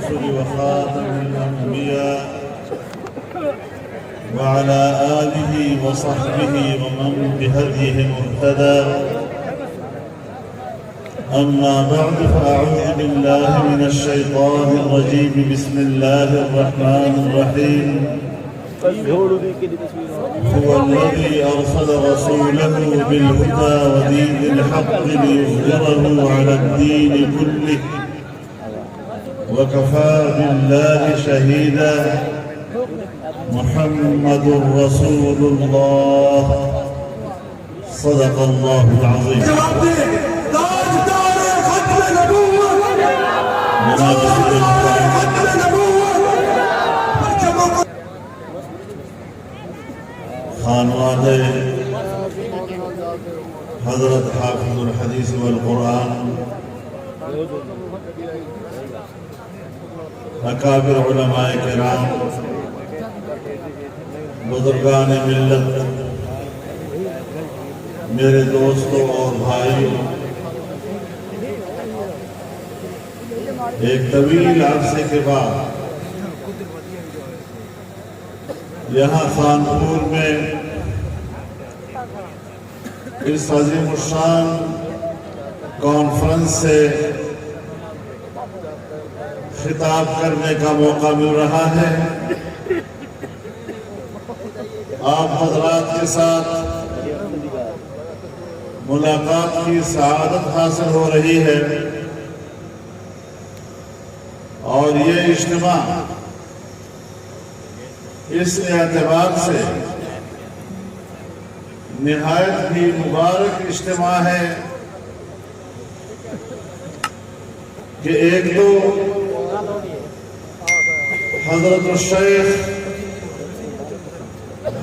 الرسل وخاتم الأنبياء وعلى آله وصحبه ومن بهديه مهتدى. أما بعد فأعوذ بالله من الشيطان الرجيم. بسم الله الرحمن الرحيم. هو الذي أرسل رسوله بالهدى ودين الحق ليظهره على الدين كله وكفى بالله شهيدا. محمد رسول الله. صدق الله العظيم. خانواد حضرت حافظ الحدیث والقرآن، اکابر علماء کرام، بزرگان ملت، میرے دوستوں اور بھائیوں، ایک طویل عرصے کے بعد یہاں خانپور میں اس عظیم الشان کانفرنس سے خطاب کرنے کا موقع مل رہا ہے. آپ حضرات کے ساتھ ملاقات کی سعادت حاصل ہو رہی ہے اور یہ اجتماع اس اعتبار سے نہایت ہی مبارک اجتماع ہے کہ ایک تو حضرت الشیخ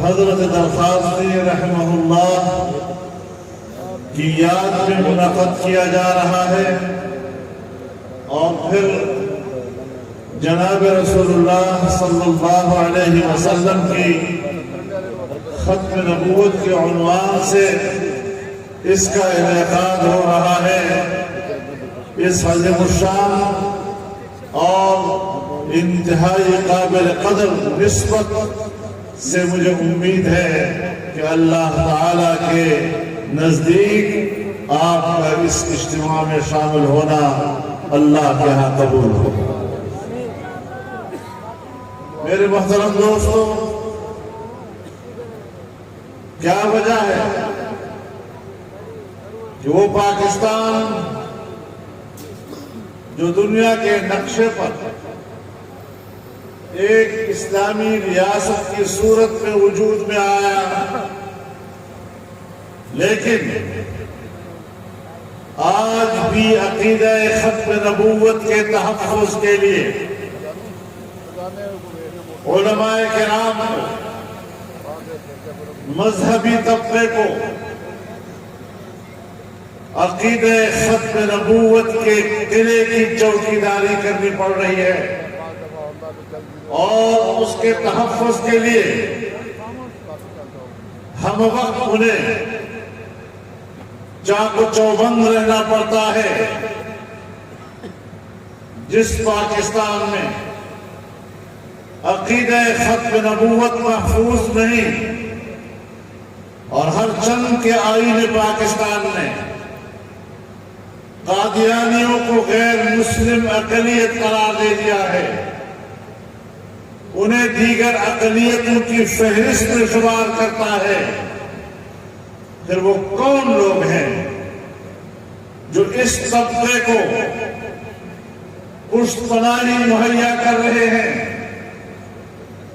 حضرت درخواستِ رحمہ اللہ کی یاد میں منعقد کیا جا رہا ہے، اور پھر جناب رسول اللہ صلی اللہ علیہ وسلم کی ختم نبوت کے عنوان سے اس کا انعقاد ہو رہا ہے. اس عظیم الشان اور انتہائی قابل قدر نسبت سے مجھے امید ہے کہ اللہ تعالیٰ کے نزدیک آپ کا اس اجتماع میں شامل ہونا اللہ کے ہاں قبول ہو. میرے محترم دوستوں، کیا وجہ ہے کہ وہ پاکستان جو دنیا کے نقشے پر ایک اسلامی ریاست کی صورت میں وجود میں آیا، لیکن آج بھی عقیدہ ختم نبوت کے تحفظ کے لیے علماء کرام کو، مذہبی طبقے کو عقیدہ ختم نبوت کے قلعے کی چوکیداری کرنی پڑ رہی ہے، اور اس کے تحفظ کے لیے ہم وقت انہیں چاق و چوبند رہنا پڑتا ہے. جس پاکستان میں عقیدہ ختم نبوت محفوظ نہیں اور ہر چند کے آئین پاکستان نے قادیانیوں کو غیر مسلم اقلیت قرار دے دیا ہے، انہیں دیگر اقلیتوں کی فہرست میں شمار کرتا ہے، پھر وہ کون لوگ ہیں جو اس طبقے کو پشت پناہی مہیا کر رہے ہیں،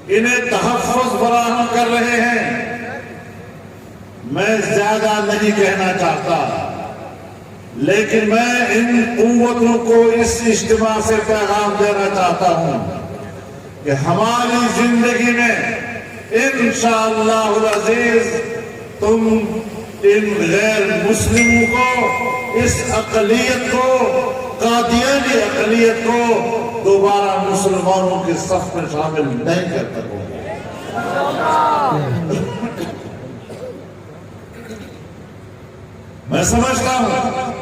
انہیں تحفظ فراہم کر رہے ہیں؟ میں زیادہ نہیں کہنا چاہتا، لیکن میں ان قوتوں کو اس اجتماع سے پیغام دینا چاہتا ہوں کہ ہماری زندگی میں انشاءاللہ العزیز تم ان غیر مسلموں کو، اس اقلیت کو، قادیانی اقلیت کو دوبارہ مسلمانوں کے صف میں شامل نہیں کر سکو گے. میں سمجھتا ہوں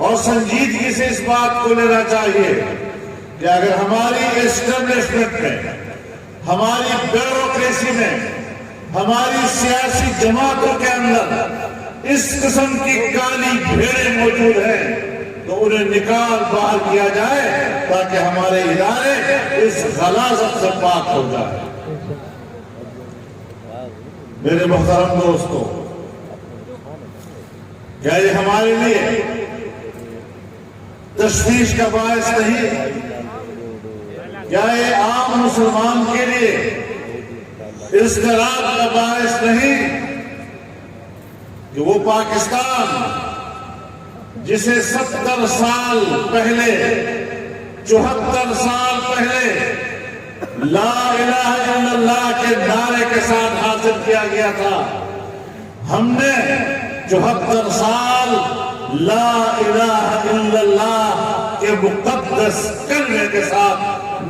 اور سنجیدگی سے اس بات کو لینا چاہیے کہ اگر ہماری اسٹیبلشمنٹ میں، ہماری بیوروکریسی میں، ہماری سیاسی جماعتوں کے اندر اس قسم کی کالی بھیڑیں موجود ہیں تو انہیں نکال باہر کیا جائے تاکہ ہمارے ادارے اس غلاظت سے پاک ہو جائے۔ میرے محترم دوستو، کیا یہ ہمارے لیے تشویش کا باعث نہیں؟ کیا یہ عام مسلمان کے لیے اضطراب کا باعث نہیں کہ وہ پاکستان جسے 70 سال پہلے، 74 سال پہلے لا الہ الا اللہ کے نعرے کے ساتھ حاصل کیا گیا تھا، ہم نے 74 سال لا الہ الا اللہ کے مقدس کلمے کے ساتھ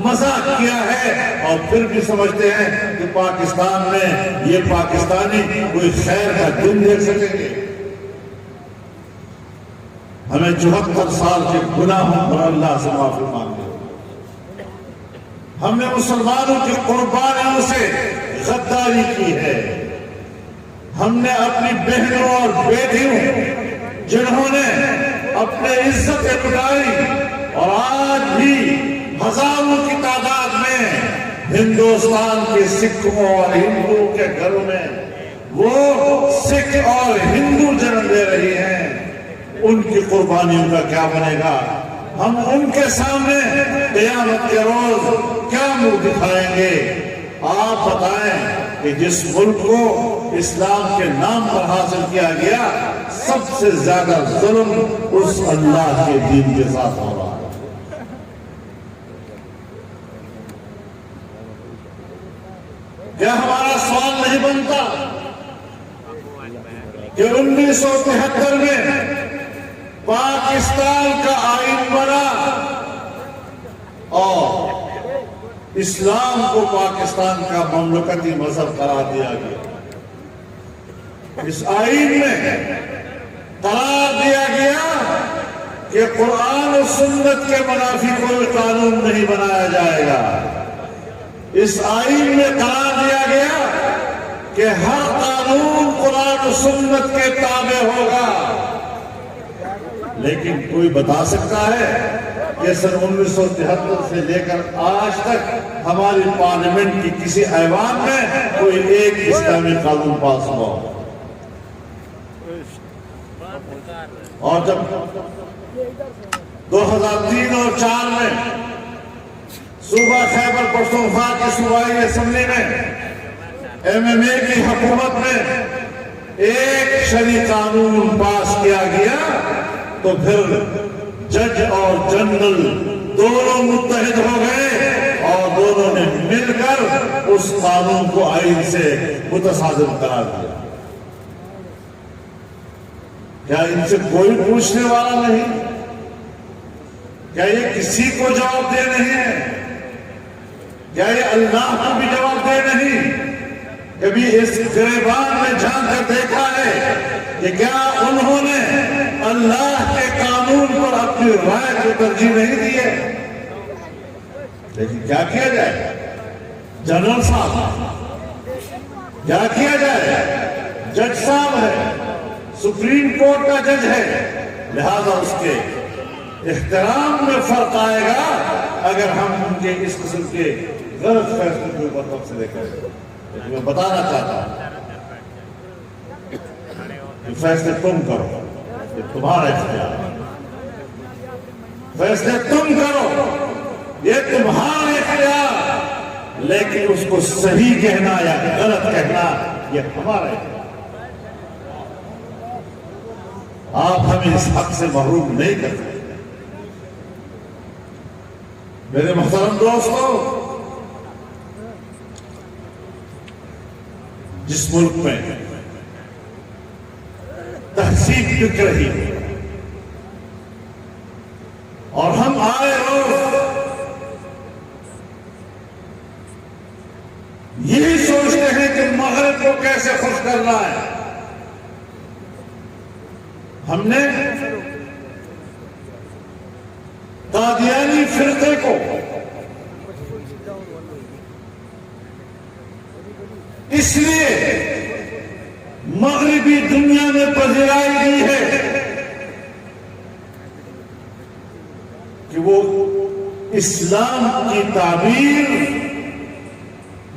مذاق کیا ہے، اور پھر بھی سمجھتے ہیں کہ پاکستان میں یہ پاکستانی کوئی خیر کا دن دیکھ سکیں گے۔ ہمیں 74 سال کے گناہوں پر اللہ سے معافی مانگے۔ ہم نے مسلمانوں کی قربانیوں سے غداری کی ہے، ہم نے اپنی بہنوں اور بیٹیوں جنہوں نے اپنے عزتیں لٹائی اور آج بھی ہزاروں کی تعداد میں ہندوستان کے سکھوں اور ہندوؤں کے گھروں میں وہ سکھ اور ہندو جنم لے رہی ہیں، ان کی قربانیوں کا کیا بنے گا؟ ہم ان کے سامنے قیامت کے روز کیا منہ دکھائیں گے؟ آپ بتائیں کہ جس ملک کو اسلام کے نام پر حاصل کیا گیا، سب سے زیادہ ظلم اس اللہ کے دین کے ساتھ ہو رہا ہے۔ کیا ہمارا سوال نہیں بنتا کہ 1973 میں پاکستان کا آئین بنا اور اسلام کو پاکستان کا مملکتی مذہب قرار دیا گیا؟ اس آئین میں قرار دیا گیا کہ قرآن و سنت کے منافی کوئی قانون نہیں بنایا جائے گا۔ اس آئین میں قرار دیا گیا کہ ہر قانون قرآن و سنت کے تابع ہوگا۔ لیکن کوئی بتا سکتا ہے کہ سن 1973 سے لے کر آج تک ہماری پارلیمنٹ کی کسی ایوان میں کوئی ایک اسلامی قانون پاس ہوا ہو؟ اور جب 2003 اور 2004 میں صوبہ خیبر پختونخوا کی صوبائی اسمبلی میں MMA کی حکومت میں ایک شرعی قانون پاس کیا گیا تو پھر جج اور جنرل دونوں متحد ہو گئے اور دونوں نے مل کر اس قانون کو آئین سے متصادم قرار دیا۔ کیا ان سے کوئی پوچھنے والا نہیں؟ کیا یہ کسی کو جواب دے نہیں ہے؟ کیا یہ اللہ کو بھی جواب دے نہیں؟ کبھی اس گریبان میں جان کر دیکھا ہے کہ کیا انہوں نے اللہ کے قانون پر اپنی رائے کو ترجیح نہیں دی ہے؟ لیکن کیا کیا جائے؟ جنرل صاحب کیا کیا جائے؟ جج صاحب ہے، سپریم کورٹ کا جج ہے، لہذا اس کے احترام میں فرق آئے گا اگر ہم ان کے اس قسم کے غلط فیصلے کے اوپر تبصرے کریں۔ لیکن میں بتانا چاہتا ہوں کہ فیصلے تم کرو، یہ تمہارا اختیار ہے۔ فیصلے تم کرو، یہ تمہارا اختیار، لیکن اس کو صحیح کہنا یا غلط کہنا یہ ہمارا اختیار۔ آپ ہمیں اس حق سے محروم نہیں کر سکتے۔ میرے محترم دوستو، جس ملک میں تہذیب بک رہی ہے اور ہم آئے روز یہی سوچتے ہیں کہ مغرب کو کیسے خوش کرنا ہے، ہم نے قادیانی فرقے کو اس لیے مغربی دنیا نے پذیرائی دی ہے کہ وہ اسلام کی تعبیر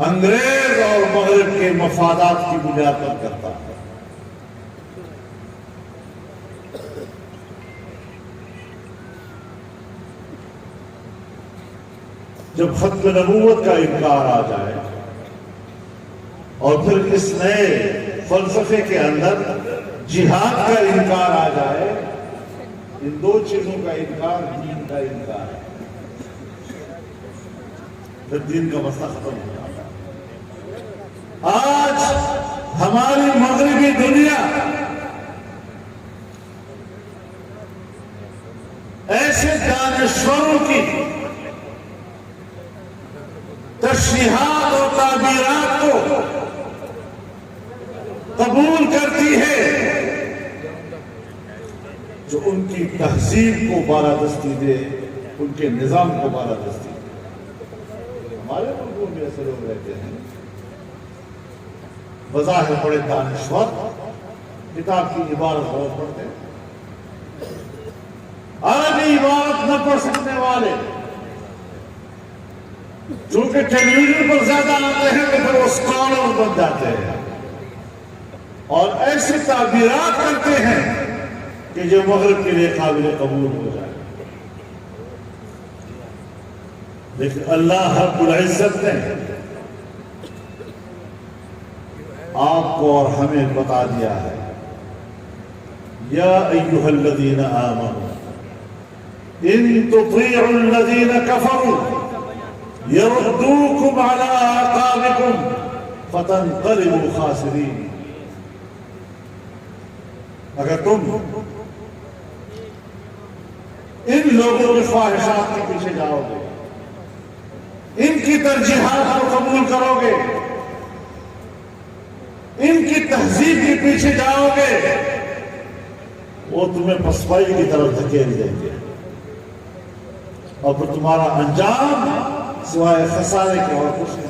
انگریز اور مغرب کے مفادات کی بنیاد پر کرتا ہے۔ جب ختم نبوت کا انکار آ جائے اور پھر اس نئے فلسفے کے اندر جہاد کا انکار آ جائے، ان دو چیزوں کا انکار دین کا انکار ہے، پھر دین کا مسئلہ ختم ہو جاتا ہے۔ آج ہماری مغربی دنیا ایسے دانشوروں کی تشریحات اور تعبیرات کو قبول کرتی ہے جو ان کی تہذیب کو بالادستی دے، ان کے نظام کو بالادستی دے۔ ہمارے ملکوں میں ایسے لوگ رہتے ہیں بظاہر بڑے دانشور، کتاب کی عبارت بہت پڑھتے ہیں، عربی عبارت نہ پڑھ سکنے والے، چونکہ ٹیلی ویژن پر زیادہ آتے ہیں تو پھر وہ اسکالر بن جاتے ہیں اور ایسی تعبیرات کرتے ہیں کہ جو مغرب کے لیے قابل قبول ہو جائے۔ لیکن اللہ رب العزت نے آپ کو اور ہمیں بتا دیا ہے، یا ایھا الذین آمنوا ان تطیعوا الذین کفروا یردوکم علی اعقابکم فتنقلبوا خاسرین۔ اگر تم ان لوگوں کی خواہشات کے پیچھے جاؤ گے، ان کی ترجیحات کو قبول کرو گے، ان کی تہذیب کے پیچھے جاؤ گے، وہ تمہیں پسپائی کی طرف دھکیل دیں گے اور پھر تمہارا انجام سوائے خسارے کے اور کچھ نہیں۔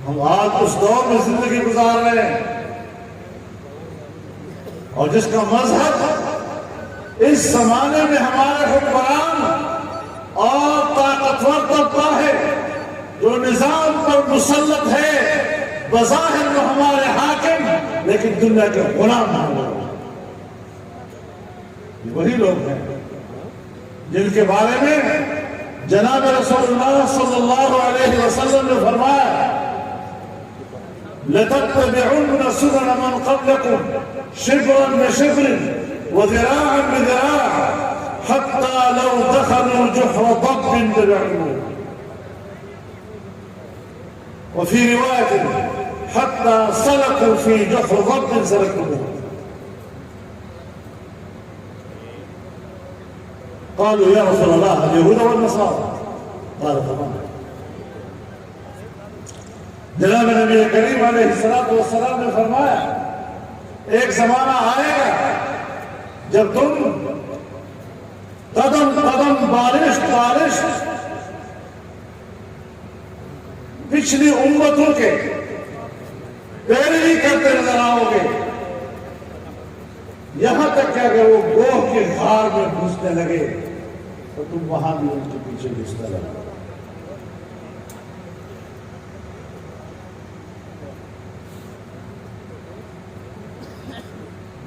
ہم آج اس دور میں زندگی گزار رہے ہیں اور جس کا مذہب اس زمانے میں ہمارے حکمران اور طاقتور طبقہ ہے، جو نظام پر مسلط ہے، بظاہر وہ ہمارے حاکم لیکن دنیا کے غلام ہیں۔ وہی لوگ ہیں جن کے بارے میں جناب رسول اللہ صلی اللہ علیہ وسلم نے فرمایا، لَتَتَّبِعُنَّ سُنَنَ مَنْ قَبْلَكُمْ شِبْرًا بِشِبْرٍ وَذِرَاعًا بِذِرَاعٍ حَتَّى لَوْ دَخَلُوا جُحْرَ ضَبٍّ لَدَخَلُوهُ، وفي رواية حتى سلكوا في جحر ضب سلكوه۔ قالوا يا رسول الله اليهود والنصارى؟ قال تمام۔ جناب نبی کریم علیہ السلام نے فرمایا، ایک زمانہ آئے گا جب تم قدم قدم بارش بارش پچھلی امتوں کے پیروی کرتے نظر آؤ گے، یہاں تک کہ اگر وہ گوہ کے غار میں گھسنے لگے تو تم وہاں بھی ان کے پیچھے گھسنے لگے۔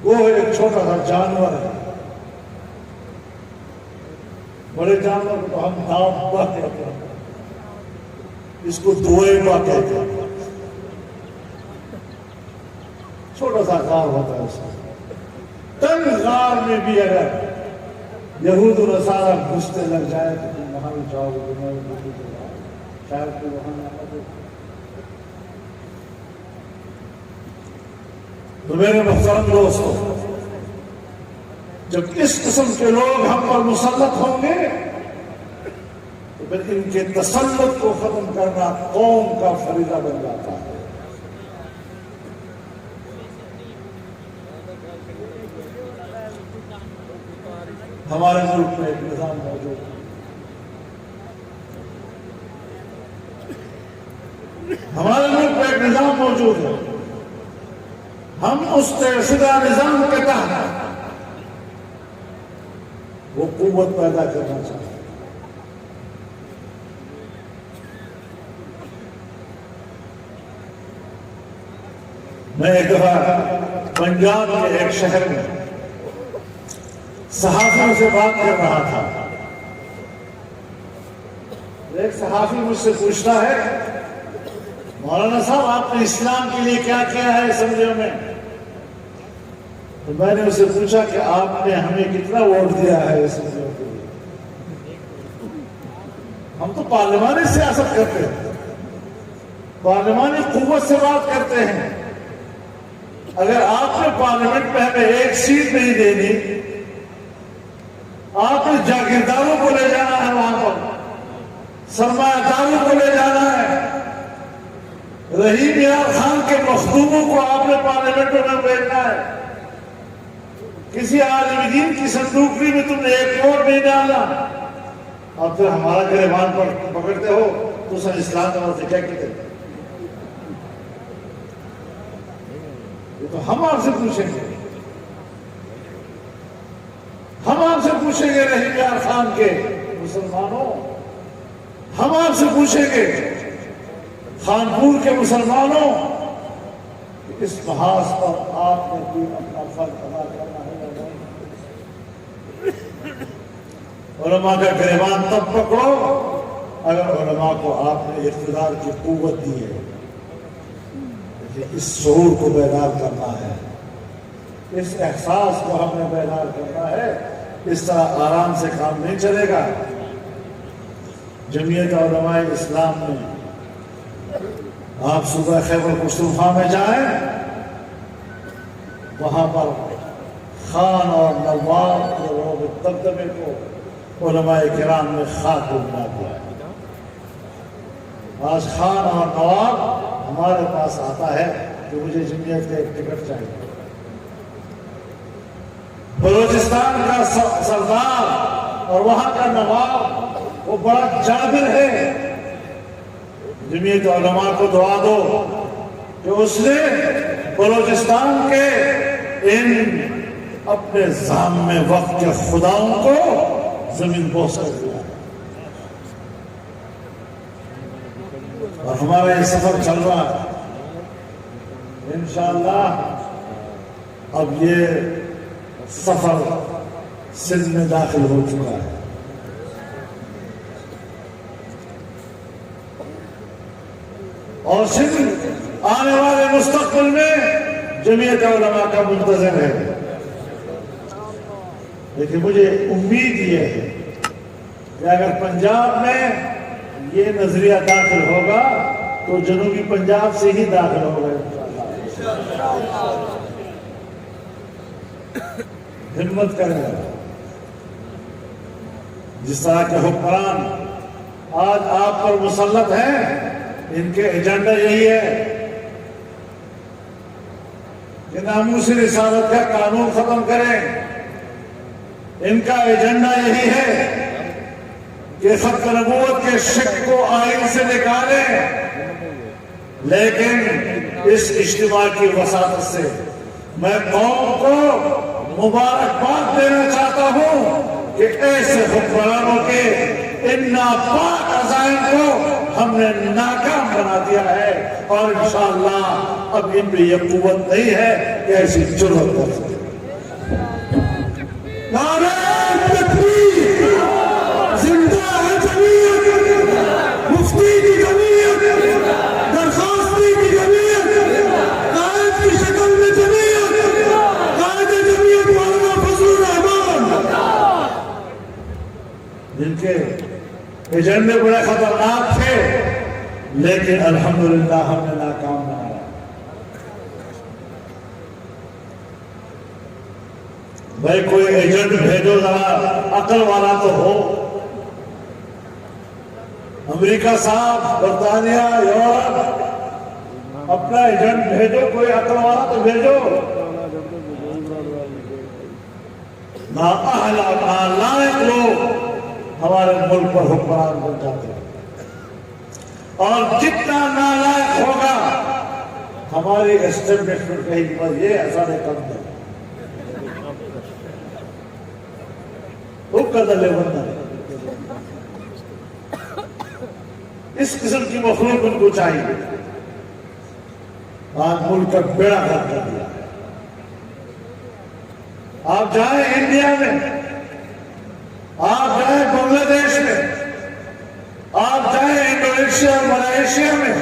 گوہ ایک چھوٹا سا جانور ہے، بڑے جانور کو ہم دابہ کہتے ہیں، اس کو دوئبہ کہتے ہیں، چھوٹا سا غار ہوتا ہے اس کا۔ تنگ غار میں بھی اگر یہود و نصارہ گھستے لگ جائے تو تم وہاں بھی جاؤ گے، شاید تو وہاں نہ لگے۔ تو میرے محترم دوستو، جب اس قسم کے لوگ ہم پر مسلط ہوں گے تو پھر ان کے تسلط کو ختم کرنا قوم کا فریضہ بن جاتا ہے۔ ہمارے ملک میں ایک نظام موجود ہے، ہمارے ملک میں ایک نظام موجود ہے، ہم اس طے شدہ نظام کے تحت وہ قوت پیدا کرنا چاہتے ہیں۔ میں ایک دفعہ پنجاب کے ایک شہر میں صحافیوں سے بات کر رہا تھا۔ ایک صحافی مجھ سے پوچھتا ہے، مولانا صاحب آپ نے اسلام کے لیے کیا کیا ہے اسمبلیوں میں؟ تو میں نے اسے پوچھا کہ آپ نے ہمیں کتنا ووٹ دیا ہے اسمبلیوں کے لیے؟ ہم تو پارلیمانی سیاست کرتے ہیں، پارلیمانی قوت سے بات کرتے ہیں۔ اگر آپ نے پارلیمنٹ میں ہمیں ایک سیٹ نہیں دینی، آپ نے جاگیرداروں کو لے جانا ہے، وہاں پر سرمایہ داروں کو لے جانا ہے، رحیم یار خان کے مخدوموں کو آپ نے پارلیمنٹ میں بھیجنا ہے، کسی عالم دین کی صندوقی میں تم نے ایک ووٹ نہیں ڈالا، اور پھر ہمارا گریبان پر پکڑتے ہو تو سر اسلام کا مطلب کیا کہتے ہیں؟ یہ تو ہم آپ سے پوچھیں گے، ہم آپ سے پوچھیں گے رحیم یار خان کے مسلمانوں، ہم آپ سے پوچھیں گے خانپور کے مسلمانوں، اس محاذ پر آپ نے کوئی اپنا فرض ادا کرنا ہے یا نہیں؟ علماء کا گریبان تب پکڑو اگر علماء کو آپ نے اقتدار کی قوت دی ہے۔ اس شعور کو بیدار کرنا ہے، اس احساس کو ہم نے بیدار کرنا ہے۔ اس طرح آرام سے کام نہیں چلے گا۔ جمعیت علماء اسلام میں آپ صوبہ خیبر پختونخوا میں جائیں، وہاں پر خان اور نواب کے روب دبدبے کو علماء کرام نے خاک بنا دیا ہے۔ آج خان اور نواب ہمارے پاس آتا ہے کہ مجھے جمعیت کا ایک ٹکٹ چاہیے۔ بلوچستان کا سردار اور وہاں کا نواب وہ بڑا جابر ہے، جمعیت علماء کو دعا دو کہ اس نے بلوچستان کے ان اپنے زام میں وقت کے خداؤں کو زمین بوس کر دیا، اور ہمارا یہ سفر چل رہا ہے۔ انشاءاللہ اب یہ سفر سندھ میں داخل ہو چکا ہے۔ اور سندھ آنے والے مستقبل میں جمعیت علماء کا منتظر ہے، لیکن مجھے امید یہ ہے کہ اگر پنجاب میں یہ نظریہ داخل ہوگا تو جنوبی پنجاب سے ہی داخل ہوگا انشاءاللہ۔ ہمت کریں، جس طرح کے حکمران آج آپ پر مسلط ہیں، ان کے ایجنڈا یہی ہے کہ ناموس رسالت کا قانون ختم کریں۔ ان کا ایجنڈا یہی ہے کہ ختم نبوت کے شک کو آئین سے نکالیں، لیکن اس اجتماع کی وساطت سے میں قوم کو مبارکباد دینا چاہتا ہوں کہ ایسے حکمرانوں کے ان ناپاک عزائم کو ہم نے ناکام بنا دیا ہے، اور انشاءاللہ اب ان میں یہ قوت نہیں ہے کہ ایسی جرأت کر سکے۔ نعرہ تکبیر، زندہ ہے جمعیت، مفتی کی جمعیت، درخواستی کی جمعیت، قائد کی شکل میں جمعیت، قائد جمعیت مولانا فضل الرحمان، جن کے ایجنڈے بڑے خطرناک تھے، لیکن الحمدللہ ہم نے ناکام بنایا۔ بھائی کوئی ایجنٹ بھیجو ذرا عقل والا تو ہو، امریکہ صاحب، برطانیہ، یورپ، اپنا ایجنٹ بھیجو، کوئی عقل والا تو بھیجو۔ نااہل نالائق لوگ ہمارے ملک پر حکمران بن جاتے ہیں، اور جتنا نالائق ہماری اسٹیبلشمنٹ کہیں پر یہ اثر کم ہے وہ قدر لے بندہ اس قسم کی مخلوق ان کو چاہیے. آج ملک کا بیڑا غرق کر دیا. آپ جائیں انڈیا میں, آپ جائیں بنگلہ دیش میں, آپ جائیں انڈونیشیا اور ملائیشیا میں,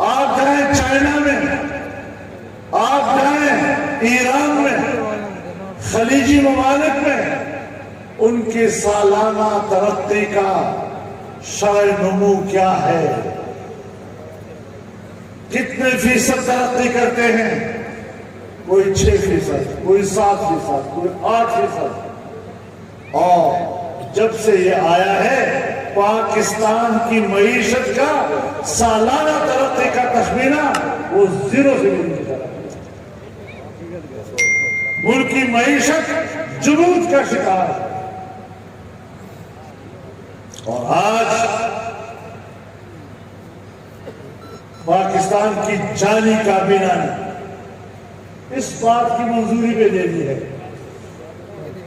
آپ جائیں چائنا میں, آپ جائیں ایران میں, خلیجی ممالک میں, ان کی سالانہ ترقی کا شرح نمو کیا ہے؟ کتنے فیصد ترقی کرتے ہیں؟ کوئی 6%, کوئی 7%, کوئی 8%. اور جب سے یہ آیا ہے پاکستان کی معیشت کا سالانہ ترقی کا تخمینہ وہ 0 سے بھی نہیں کرا. ملک کی معیشت جمود کا شکار ہے. اور آج پاکستان کی جانی کابینہ نے اس بات کی منظوری بھی دے دی ہے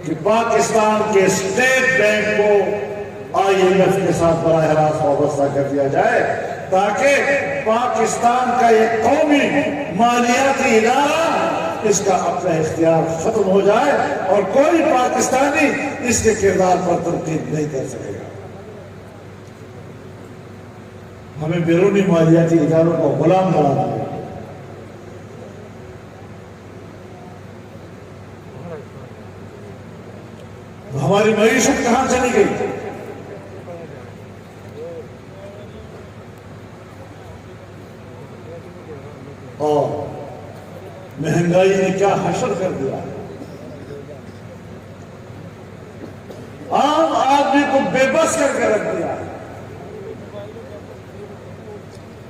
کہ پاکستان کے اسٹیٹ بینک کو IMF کے ساتھ براہ راست وابستہ کر دیا جائے تاکہ پاکستان کا یہ قومی مالیاتی ادارہ اس کا اپنا اختیار ختم ہو جائے اور کوئی پاکستانی اس کے کردار پر تنقید نہیں کر سکے گا. ہمیں بیرونی مالیاتی اداروں کو غلام بنا دیا. ہماری معیشت کہاں چلی گئی؟ اور مہنگائی نے کیا حشر کر دیا. عام آدمی کو بے بس کر کے رکھ دیا.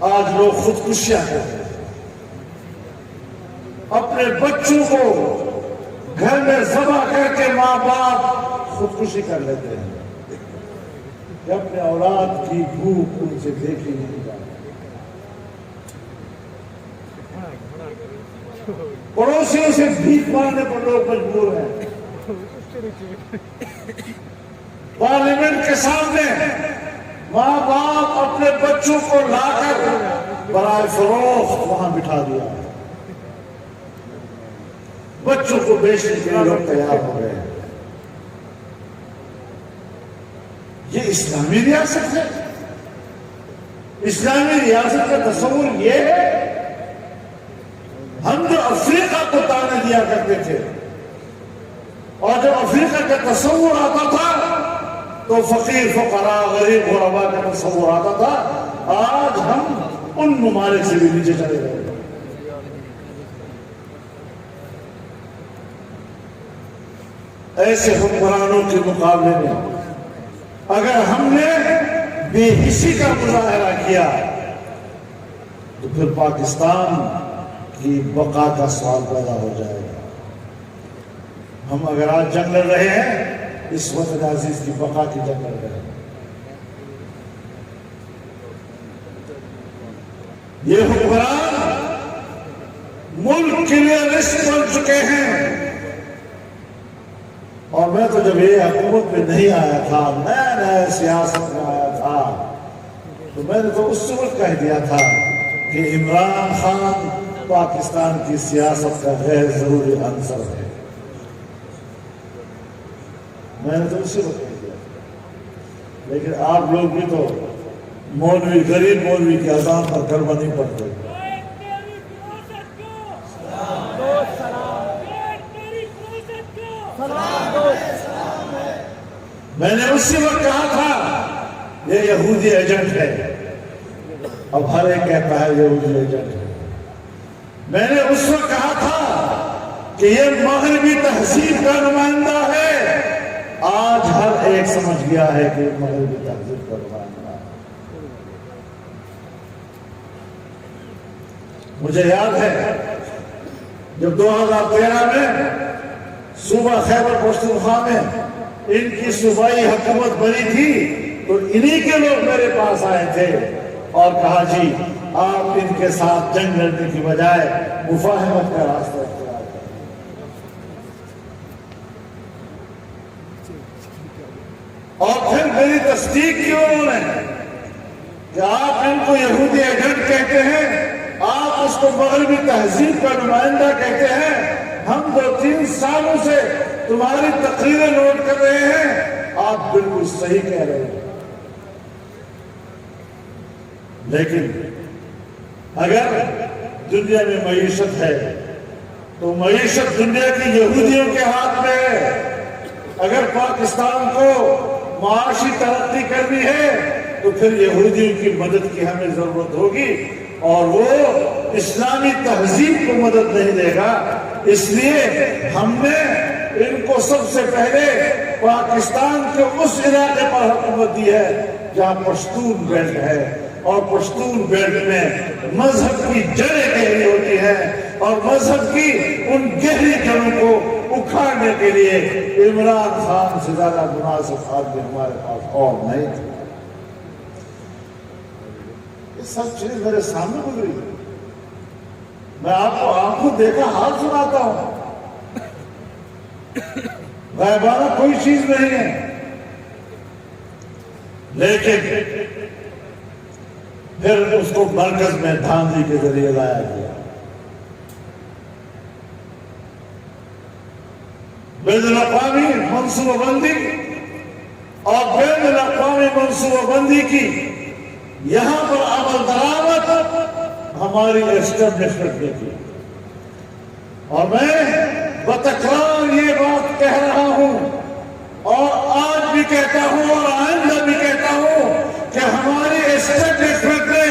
آج لوگ خودکشیاں کرتے ہیں, اپنے بچوں کو گھر میں ذبح کر کے ماں باپ خودکشی کر لیتے ہیں کہ اپنے اولاد کی بھوک ان سے دیکھی نہیں جاتی. پڑوسیوں سے بھیک مانگنے پر لوگ مجبور ہیں. پارلیمنٹ کے سامنے ماں باپ اپنے بچوں کو لا کر برائے فروخت وہاں بٹھا دیا. بچوں کو بیچنے کے لیے لوگ تیار ہو گئے. یہ اسلامی ریاست ہے؟ اسلامی ریاست کا تصور یہ ہے؟ ہم جو افریقہ کو تانے دیا کرتے تھے اور جب افریقہ کا تصور آتا تھا تو فقیر فقراء غریب غرباء کا تصور آتا تھا. آج ہم ان ممالک سے بھی نیچے چلے گئے. ایسے حکمرانوں کے مقابلے میں اگر ہم نے بے حسی کا مظاہرہ کیا تو پھر پاکستان کی بقا کا سوال پیدا ہو جائے گا. ہم اگر آج جنگ لڑ رہے ہیں اس وطن عزیز کی بقا کی جنگ لڑ رہے ہیں. یہ حکمران ملک کے لیے رسک بن چکے ہیں. اور میں تو جب یہ حکومت میں نہیں آیا تھا, نیا سیاست میں آیا تھا, تو میں نے تو اس وقت کہہ دیا تھا کہ عمران خان پاکستان کی سیاست کا غیر ضروری عنصر ہے. میں نے تو اسی وقت کہہ دیا. لیکن آپ لوگ بھی تو مولوی غریب مولوی کی اذان پر کلمہ نہیں پڑھتے. میں نے اسی وقت کہا تھا یہ یہودی ایجنٹ ہے. اب ہر ایک کہتا ہے یہودی ایجنٹ ہے. میں نے اس وقت کہا تھا کہ یہ مغربی تہذیب کا نمائندہ ہے. آج ہر ایک سمجھ گیا ہے کہ مغربی تہذیب کا نمائندہ ہے. مجھے یاد ہے جب 2013 میں صوبہ خیبر پختونخوا میں ان کی صوبائی حکومت بنی تھی تو انہی کے لوگ میرے پاس آئے تھے اور کہا جی آپ ان کے ساتھ جنگ لڑنے کی بجائے مفاہمت کا راستہ اختیار کریں۔ اور پھر میری تصدیق کی انہوں نے کہ آپ ان کو یہودی ایجنٹ کہتے ہیں، آپ اس کو مغربی تہذیب کا نمائندہ کہتے ہیں، ہم 2-3 سالوں سے تمہاری تقریریں نوٹ کر رہے ہیں، آپ بالکل صحیح کہہ رہے ہیں۔ لیکن اگر دنیا میں معیشت ہے تو معیشت دنیا کی یہودیوں کے ہاتھ میں ہے۔ اگر پاکستان کو معاشی ترقی کرنی ہے تو پھر یہودیوں کی مدد کی ہمیں ضرورت ہوگی، اور وہ اسلامی تہذیب کو مدد نہیں دے گا۔ اس لیے ہم نے ان کو سب سے پہلے پاکستان کے اس علاقے پر حکومت دی ہے جہاں پشتون بیلٹ ہے، اور پشتون بیلٹ میں مذہب کی جڑیں گہری ہوتی ہیں، اور مذہب کی ان گہری جڑوں کو اکھاڑنے کے لیے عمران خان سے زیادہ مناسب آدمی ہمارے پاس اور نہیں تھے۔ یہ سب چیز میرے سامنے گزری، میں آپ کو آنکھوں دیکھا حال سناتا ہوں، غائبانہ کوئی چیز نہیں ہے۔ لیکن پھر اس کو مرکز میں دھاندلی کے ذریعے لایا گیا۔ بین الاقوامی منصوبہ بندی اور بین الاقوامی منصوبہ بندی کی یہاں پر عمل درآمد ہماری اسٹیبلشمنٹ نے کی، اور میں بتکرار یہ بات کہہ رہا ہوں، اور آج بھی کہتا ہوں اور آئندہ بھی کہتا ہوں کہ ہماری اسٹیبلشمنٹ نے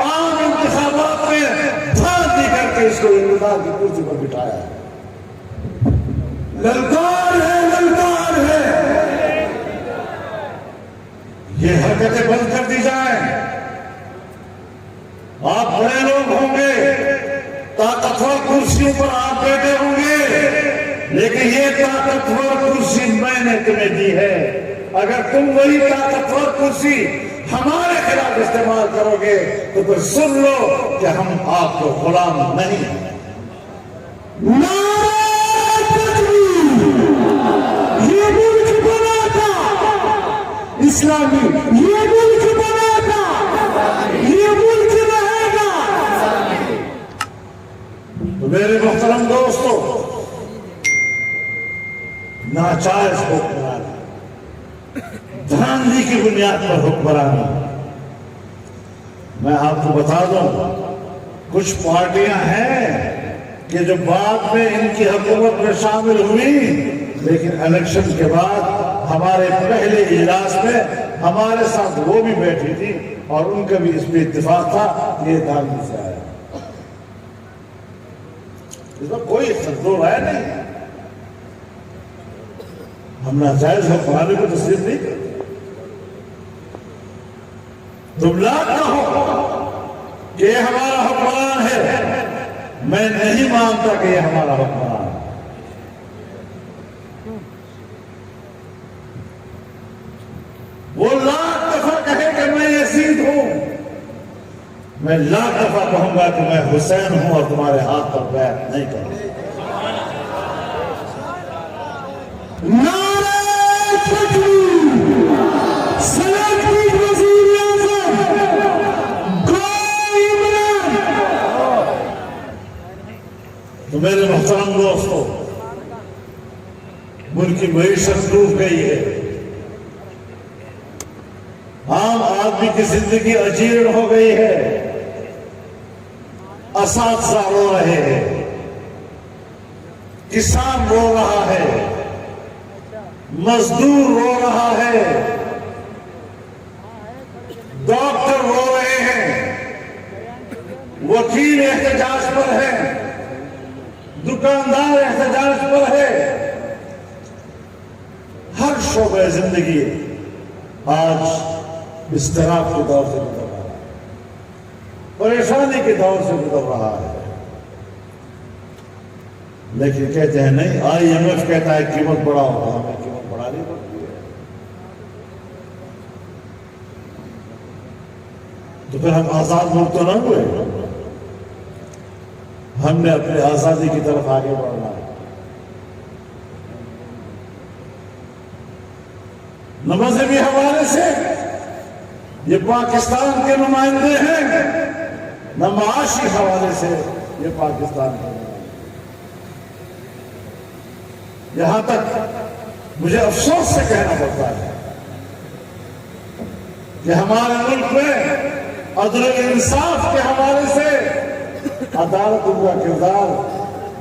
عام انتخابات میں دھاندلی کر کے اس کو اقتدار کی کرسی پر بٹھایا ہے۔ للکار ہے، للکار ہے، یہ حرکتیں بند کر دی جائیں۔ آپ بڑے لوگ ہوں گے، طاقتور کرسیوں پر آپ بیٹھے ہوں گے، لیکن یہ طاقتور کرسی میں نے تمہیں دی ہے۔ اگر تم وہی طاقتور کرسی ہمارے خلاف استعمال کرو گے تو پھر سن لو کہ ہم آپ کو غلام نہیں ہیں۔ یہ ملک بنا تھا اسلامی، یہ ملک بنا تھا، یہ ملک رہے گا۔ تو میرے محترم دوستو، ناجائز حکمرانی، دھاندلی کی بنیاد پر حکمرانی، میں آپ کو بتا دوں کچھ پارٹیاں ہیں کہ جو بعد میں ان کی حکومت میں شامل ہوئی، لیکن الیکشن کے بعد ہمارے پہلے اجلاس میں ہمارے ساتھ وہ بھی بیٹھی تھی، اور ان کا بھی اس پہ اتفاق تھا کہ یہ دھاندلی سے آیا۔ اس میں کوئی دو رائے نہیں، ہم ناجائز حکمرانی کو تسلیم نہیں کرتے۔ تم لا کہو کہ یہ ہمارا حکمران ہے، میں نہیں مانتا کہ یہ ہمارا حکمران ہے۔ وہ لاکھ دفعہ کہے کہ میں یزید ہوں، میں لاکھ دفعہ کہوں گا کہ میں حسین ہوں، اور تمہارے ہاتھ پر بیعت نہیں کروں۔ نعرہ تکبیر، سلامتی وزیر اعظم گو عمران۔ تو میرے محترم دوستو، ملک کی معیشت ڈوب گئی ہے، عام آدمی کی زندگی اجیرن ہو گئی ہے، اساتذہ رو رہے ہیں، کسان رو رہا ہے، مزدور رو رہا ہے، ڈاکٹر رو رہے ہیں، وکیل احتجاج پر ہے، دکاندار احتجاج پر ہے۔ ہر شعبہ زندگی آج اضطراب کے دور سے گزر رہا ہے، پریشانی کے دور سے گزر رہا ہے، لیکن کہتے ہیں نہیں، IMF کہتا ہے قیمت بڑھاؤ، ہمیں قیمت بڑھانی پڑتی ہے۔ تو پھر ہم آزاد ملک تو نہ ہوئے. ہم نے اپنی آزادی کی طرف آگے بڑھنا ہے. نہ مذہبی حوالے سے یہ پاکستان کے نمائندے ہیں، نہ معاشی حوالے سے یہ پاکستان کے نمائندے. یہاں تک مجھے افسوس سے کہنا پڑتا ہے کہ ہمارے ملک میں عدل و انصاف کے حوالے سے عدالت کا کردار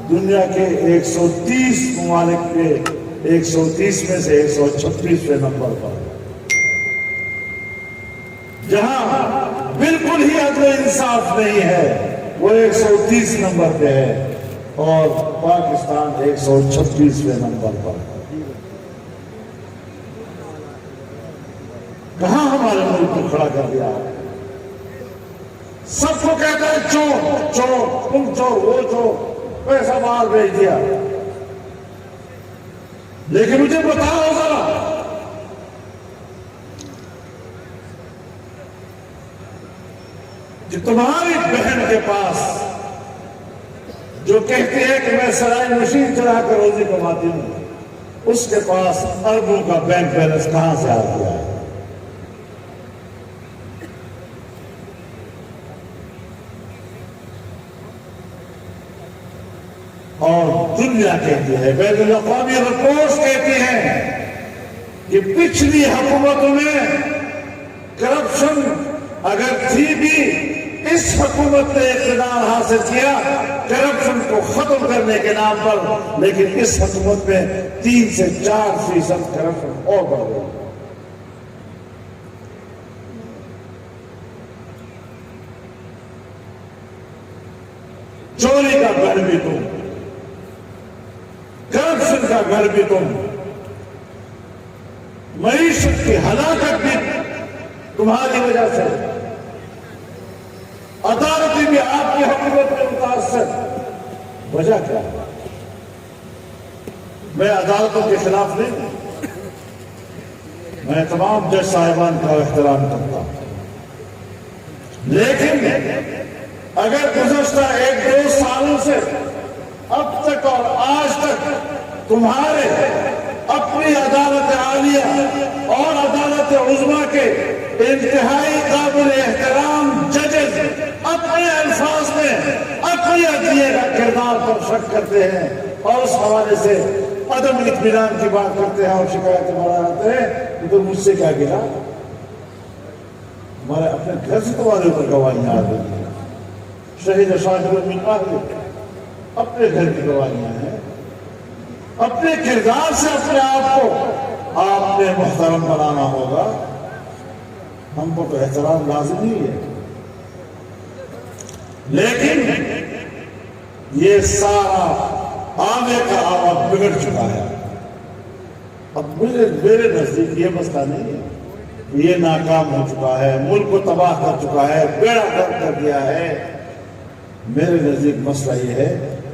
دنیا کے 130 ممالک کے 130 میں سے 136ویں نمبر پر. جہاں بالکل ہی عدل و انصاف نہیں ہے وہ 130 نمبر پہ ہے اور پاکستان 136ویں نمبر پر. کہاں ہمارے ملک کو کھڑا کر دیا ہے؟ سب کو کہتا ہے چور چور، تم چور، وہ چور، پیسہ باہر بھیج دیا. لیکن مجھے بتاؤ ذرا، کہ تمہاری بہن کے پاس جو کہتی ہے کہ میں سلائی مشین چلا کر روزی کماتی ہوں، اس کے پاس اربوں کا بینک بیلنس کہاں سے آ گیا ہے؟ اور دنیا کہتی ہے، بین الاقوامی رپورٹس کہتی ہیں کہ پچھلی حکومتوں میں کرپشن اگر تھی بھی، اس حکومت نے اقتدار حاصل کیا کرپشن کو ختم کرنے کے نام پر، لیکن اس حکومت میں 3 سے 4% کرپشن اور بڑھ گئی. چوری کا گھر بھی تم، کرپشن کا گھر بھی تم، معیشت کی ہلاکت بھی تمہاری وجہ سے، عدالتیں بھی آپ کی حکومت میں متاثر. وجہ کیا ہے؟ میں عدالتوں کے خلاف نہیں ہوں، میں تمام جج صاحبان کا احترام کرتا ہوں، لیکن اگر گزشتہ 1-2 سالوں سے اب تک اور آج تک تمہارے اپنی عدالت عالیہ اور عدالت عظمیٰ کے انتہائی قابل احترام ججز اپنے الفاظ میں اپنی عدلیہ کا کردار پر شک کرتے ہیں اور اس حوالے سے عدم اطمینان کی بات کرتے ہیں اور شکایتیں بڑھاتے ہیں، تو مجھ سے کیا گلا؟ ہمارے اپنے گھر سے تمہارے اوپر گواہیاں آ رہی ہیں. شہید شاہد من اہل، اپنے گھر کی گواہیاں ہیں. اپنے کردار سے اپنے آپ کو آپ نے محترم بنانا ہوگا. ہم کو تو احترام لازم ہی ہے، لیکن یہ سارا آنے کا آواز بگڑ چکا ہے. اب میرے نزدیک یہ مسئلہ نہیں ہے، یہ ناکام ہو چکا ہے، ملک کو تباہ کر چکا ہے، بیڑا گرک کر دیا ہے. میرے نزدیک مسئلہ یہ ہے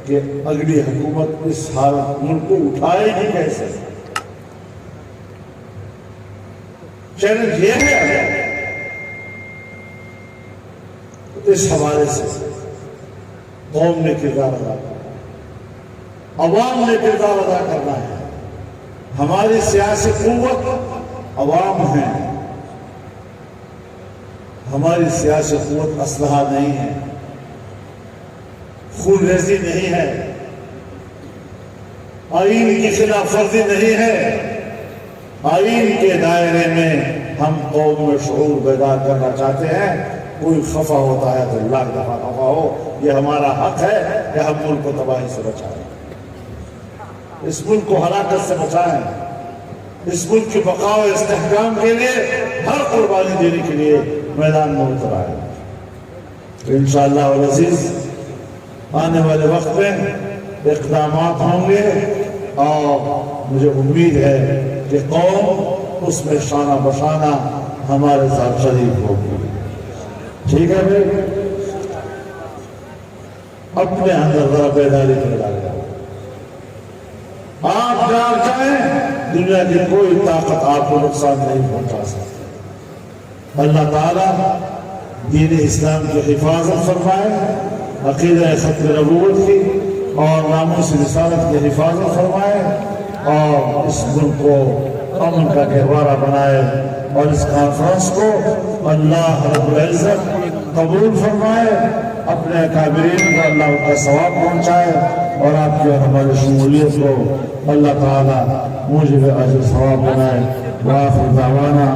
کہ اگلی حکومت اس حالت ملک کو اٹھائے گی کیسے؟ چیلنج یہ ہے. اس حوالے سے قوم نے کردار ادا کرنا، عوام نے کردار ادا کرنا ہے. ہماری سیاسی قوت عوام ہے، ہماری سیاسی قوت اسلحہ نہیں ہے، خون ریزی نہیں ہے، آئین کی خلاف ورزی نہیں ہے. آئین کے دائرے میں ہم قوم میں شعور بیدار کرنا چاہتے ہیں. کوئی خفا ہوتا ہے تو لاکھ دفعہ خفا ہو، یہ ہمارا حق ہے کہ ہم ملک کو تباہی سے بچائیں، اس ملک کو ہلاکت سے بچائیں، اس ملک کی بقا و استحکام کے لیے ہر قربانی دینے کے لیے میدان میں اتر آئیں. انشاءاللہ العزیز آنے والے وقت میں اقدامات ہوں گے اور مجھے امید ہے کہ قوم اس میں شانہ بشانہ ہمارے ساتھ شریک ہوگی. ٹھیک ہے بھائی، اپنے اندر ذرا بیداری پیدا کریں. آپ جان جائیں دنیا کی کوئی طاقت آپ کو نقصان نہیں پہنچا سکتی. اللہ تعالیٰ دین اسلام کی حفاظت فرمائے، عقیدہ ختم نبوت کی اور ناموس رسالت کی حفاظت فرمائے، اور اس ملک کو امن کا گہوارہ بنائے، اور اس کانفرنس کو اللہ رب العزت قبول فرمائے، اپنے اکابرین کو اللہ کا ثواب پہنچائے، اور آپ کی اور ہماری شمولیت کو اللہ تعالیٰ موجب اجر ثواب بنائے۔ وآخر دعوانا